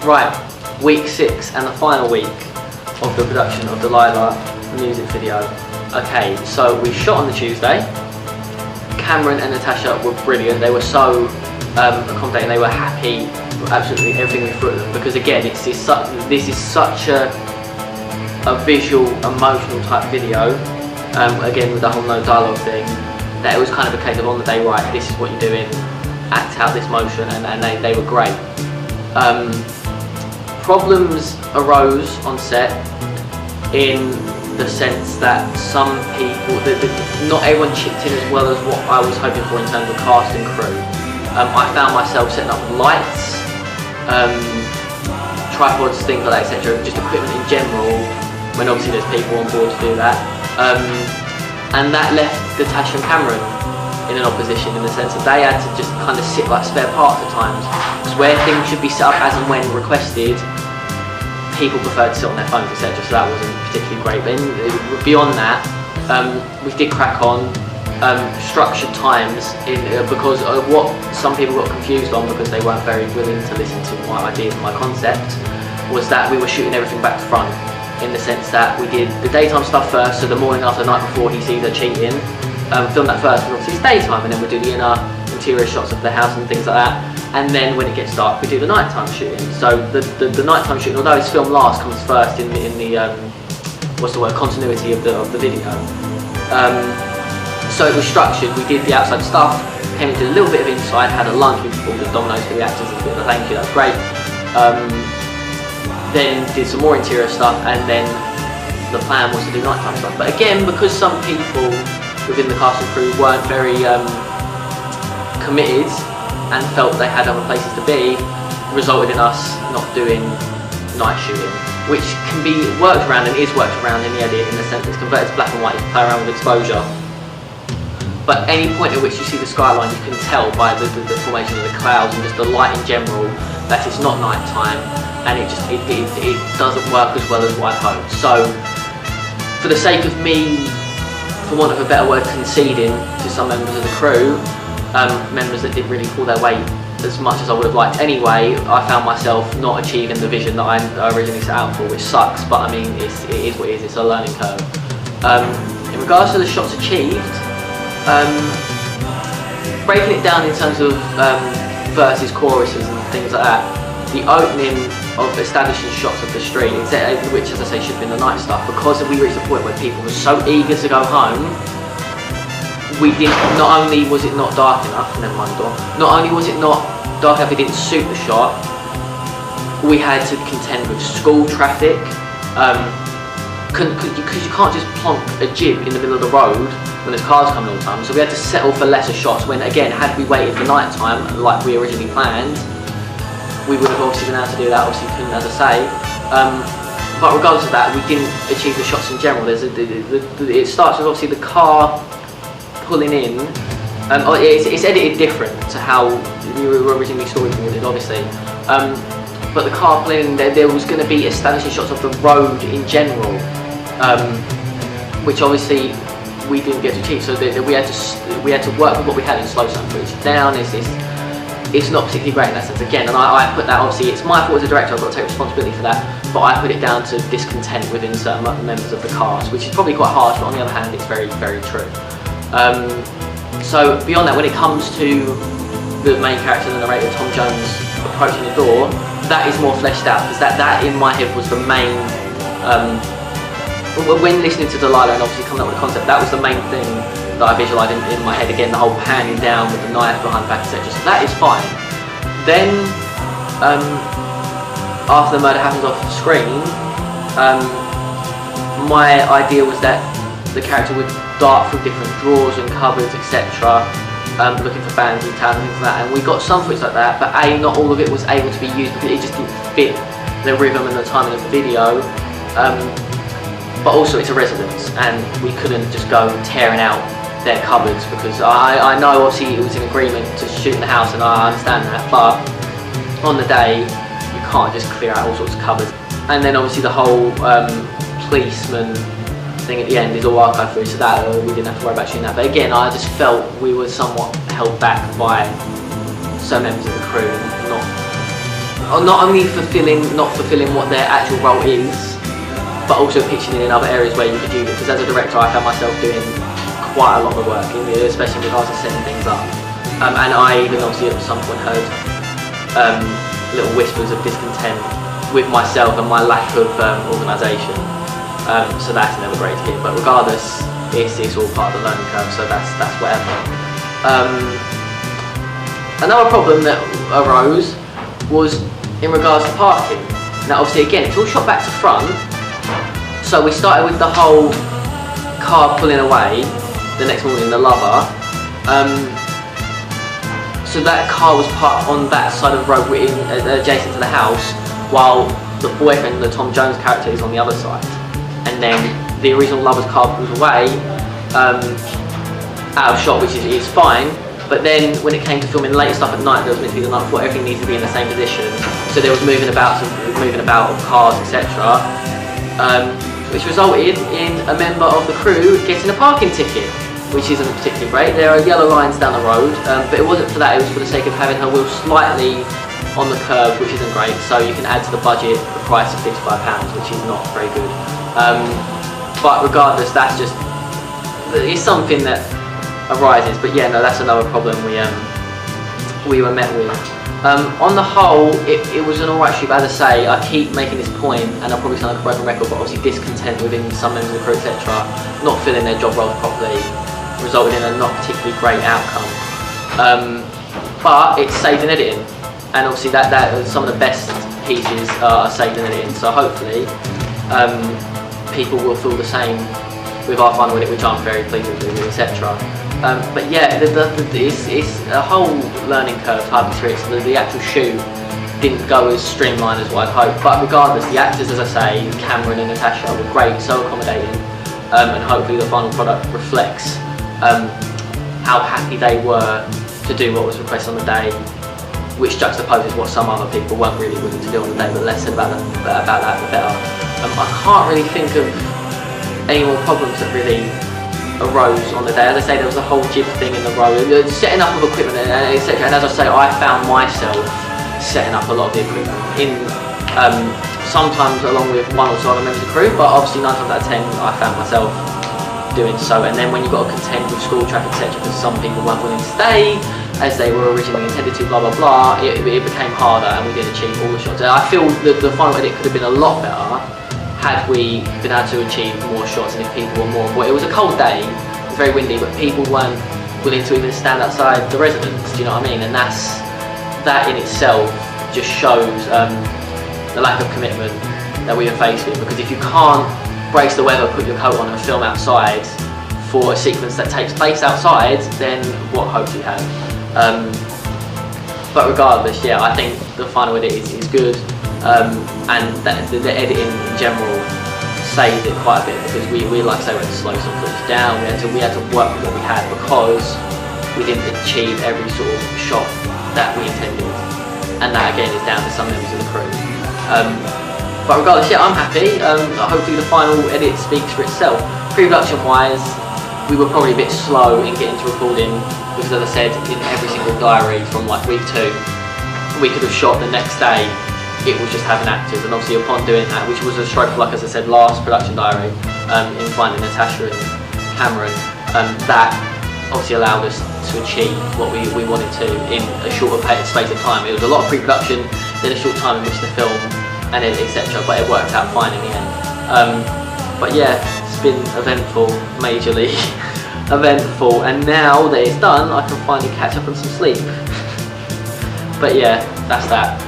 Right, week 6 and the final week of the production of Delilah music video. Okay, so we shot on the Tuesday. Cameron and Natasha were brilliant. They were so accommodating. They were happy with absolutely everything we threw at them, because again, this is such a visual, emotional type video. Again, with the whole no dialogue thing, that it was kind of a case of on the day, right, this is what you're doing, act out this motion, and they were great. Problems arose on set in the sense that some people, not everyone chipped in as well as what I was hoping for in terms of cast and crew. I found myself setting up lights, tripods, things like that, etc. Just equipment in general, when obviously there's people on board to do that. And that left Natasha and Cameron in an opposition, in the sense that they had to just kind of sit like spare parts at times, because where things should be set up as and when requested, people preferred to sit on their phones, etc. So that wasn't particularly great. But beyond that, we did crack on. Structured times, because of what some people got confused on, because they weren't very willing to listen to my ideas and my concept, was that we were shooting everything back to front, in the sense that we did the daytime stuff first, so the morning after, the night before he sees her cheating, film that first, because obviously it's daytime, and then we'll do the interior shots of the house and things like that, and then when it gets dark we do the nighttime shooting. So the nighttime shooting, although it's filmed last, comes first in the what's the word, continuity of the video. So it was structured. We did the outside stuff, came into a little bit of inside, had a lunch, we ordered Domino's for the actors as a bit of a thank you, that was great. Then did some more interior stuff, and then the plan was to do nighttime stuff. But again, because some people within the cast and crew weren't very committed and felt they had other places to be, resulted in us not doing night shooting, which can be worked around and is worked around in the edit, in the sense it's converted to black and white, you can play around with exposure. But any point at which you see the skyline, you can tell by the formation of the clouds and just the light in general that it's not night time, and it doesn't work as well as what I'd hoped. So for the sake of me, for want of a better word, conceding to some members of the crew, members that didn't really pull their weight as much as I would have liked anyway, I found myself not achieving the vision that I originally set out for, which sucks, but I mean, it is what it is, it's a learning curve. In regards to the shots achieved, breaking it down in terms of verses, choruses and things like that, the opening of establishing shots of the street, which as I say should have been the night stuff, because we reached the point where people were so eager to go home, we didn't, not only was it not dark enough, never mind the door, not only was it not dark enough, it didn't suit the shot, we had to contend with school traffic, because you can't just plonk a jib in the middle of the road when there's cars coming all the time, so we had to settle for lesser shots, when again, had we waited for night time like we originally planned, we would have obviously been able to do that, obviously couldn't, as I say. But regardless of that, we didn't achieve the shots in general. It starts with obviously the car pulling in. It's edited different to how we were originally storyboarded, obviously. But the car pulling in, there was going to be establishing shots of the road in general, which obviously we didn't get to achieve. So we had to work with what we had in slow sound footage. Down it's not particularly great in that sense again, and I put that, obviously it's my fault as a director, I've got to take responsibility for that, but I put it down to discontent within certain members of the cast, which is probably quite harsh, but on the other hand it's very, very true. So beyond that, when it comes to the main character, the narrator, Tom Jones approaching the door, that is more fleshed out, because that in my head was the main, when listening to Delilah and obviously coming up with the concept, that was the main thing that I visualised in my head. Again, the whole panning down with the knife behind the back, etc. So that is fine. Then, after the murder happens off screen, my idea was that the character would dart through different drawers and cupboards, etc., looking for bands and tabs and things like that. And we got some footage like that, but not all of it was able to be used because it just didn't fit the rhythm and the timing of the video. But also it's a residence, and we couldn't just go tearing out their cupboards, because I know obviously it was an agreement to shoot in the house, and I understand that, but on the day you can't just clear out all sorts of cupboards. And then obviously the whole policeman thing at the end is all archived footage, so that we didn't have to worry about shooting that. But again, I just felt we were somewhat held back by some members of the crew, not not only not fulfilling what their actual role is, but also pitching in other areas where you could use it. Because as a director, I found myself doing quite a lot of work, especially in regards to setting things up. And I even obviously at some point heard little whispers of discontent with myself and my lack of organisation. So that's never great to hear. But regardless, it's all part of the learning curve. So that's whatever. Another problem that arose was in regards to parking. Now obviously again, it's all shot back to front. So we started with the whole car pulling away the next morning, the lover. So that car was parked on that side of the road adjacent to the house, while the boyfriend, the Tom Jones character, is on the other side. And then the original lover's car pulls away out of shot, which is fine. But then when it came to filming later stuff at night, there was meant to be the night before, everything needs to be in the same position. So there was moving about of cars, etc. Which resulted in a member of the crew getting a parking ticket, which isn't particularly great. There are yellow lines down the road, but it wasn't for that, it was for the sake of having her wheel slightly on the curb, which isn't great. So you can add to the budget the price of £55, which is not very good. But regardless, it's something that arises. But yeah, no, that's another problem we were met with. On the whole, it was an alright shoot, but as I say, I keep making this point, and I'll probably sound like a broken record, but obviously discontent within some members of the crew, etc., not filling their job roles properly, resulted in a not particularly great outcome. But it's saved in editing, and obviously that some of the best pieces are saved in editing, so hopefully people will feel the same with our final edit, which I'm very pleased with, etc. But yeah, it's a whole learning curve type experience. The actual shoot didn't go as streamlined as what I'd hoped, but regardless, the actors, as I say, Cameron and Natasha, were great, so accommodating, and hopefully the final product reflects how happy they were to do what was requested on the day, which juxtaposes what some other people weren't really willing to do on the day, but less said about that the better. I can't really think of any more problems that really arose on the day. As I say, there was a whole jib thing in the road, setting up of equipment, etc. And as I say, I found myself setting up a lot of the equipment sometimes along with one or two other members of the crew, but obviously 9 times out of 10 I found myself doing so. And then when you've got to contend with school traffic, etc., because some people weren't willing to stay as they were originally intended to, blah blah blah, it became harder, and we didn't achieve all the shots. I feel that the final edit could have been a lot better had we been able to achieve more shots, and if people were more on board. It was a cold day, it was very windy, but people weren't willing to even stand outside the residence, do you know what I mean? And that in itself just shows the lack of commitment that we are faced with, because if you can't brace the weather, put your coat on and film outside for a sequence that takes place outside, then what hope do you have? But regardless, yeah, I think the final edit is good. And the editing in general saved it quite a bit, because we like I say, we had to slow some footage down, we had to work with what we had, because we didn't achieve every sort of shot that we intended, and that again is down to some members of the crew. But regardless, yeah, I'm happy. Hopefully the final edit speaks for itself. Pre-production wise, we were probably a bit slow in getting to recording, because as I said, in every single diary from like week 2, we could have shot the next day. It was just having actors, and obviously upon doing that, which was a stroke of luck, as I said, last production diary, in finding Natasha and Cameron, that obviously allowed us to achieve what we wanted to in a shorter space of time. It was a lot of pre-production, then a short time in which to film, and etc. But it worked out fine in the end. But yeah, it's been eventful, majorly eventful, and now that it's done, I can finally catch up on some sleep. But yeah, that's that.